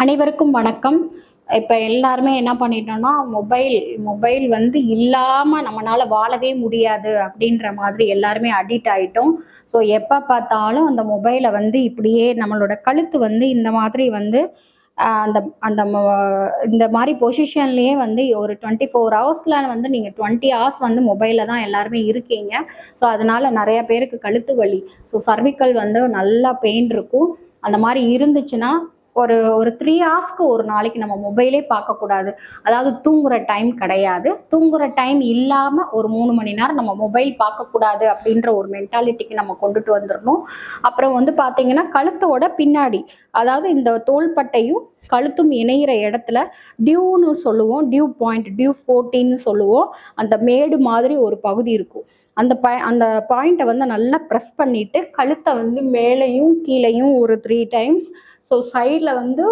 அனைவருக்கும் வணக்கம். இப்ப எல்லாருமே என்ன பண்ணிட்டோம்னா, மொபைல் வந்து இல்லாம நம்மனால வாழவே முடியாது அப்படின்ற மாதிரி எல்லாருமே அடிக்ட் ஆயிட்டோம். ஸோ எப்ப பார்த்தாலும் அந்த மொபைல வந்து இப்படியே நம்மளோட கழுத்து வந்து இந்த மாதிரி வந்து அந்த அந்த இந்த மாரி பொசிஷன்லயே வந்து ஒரு 24 ஹவர்ஸ்ல வந்து நீங்க 20 ஹவர்ஸ் வந்து மொபைல்ல தான் எல்லாருமே இருக்கீங்க. ஸோ அதனால நெறைய பேருக்கு கழுத்து வலி, ஸோ சர்விக்கல் வந்து நல்லா பெயின் இருக்கும். அந்த மாரி இருந்துச்சுன்னா ஒரு ஒரு 3 ஹார்ஸ்க்கு ஒரு நாளைக்கு நம்ம மொபைலே பார்க்கக்கூடாது. அதாவது தூங்குற டைம் கிடையாது. தூங்குற டைம் இல்லாம ஒரு 3 மணி நேரம் நம்ம மொபைல் பார்க்கக்கூடாது அப்படின்ற ஒரு மென்டாலிட்டிக்கு நம்ம கொண்டுட்டு வந்துரணும். அப்புறம் வந்து பார்த்தீங்கன்னா, கழுத்தோட பின்னாடி, அதாவது இந்த தோள்பட்டையும் கழுத்தும் இணையிற இடத்துல டியூன்னு சொல்லுவோம். டியூ பாயிண்ட், டியூ 14ன்னு சொல்லுவோம். அந்த மேடு மாதிரி ஒரு பகுதி இருக்கும். அந்த பாயிண்ட்டை வந்து நல்லா ப்ரெஸ் பண்ணிட்டு கழுத்தை வந்து மேலேயும் கீழேயும் ஒரு 3 டைம்ஸ், ஸோ சைடில் வந்து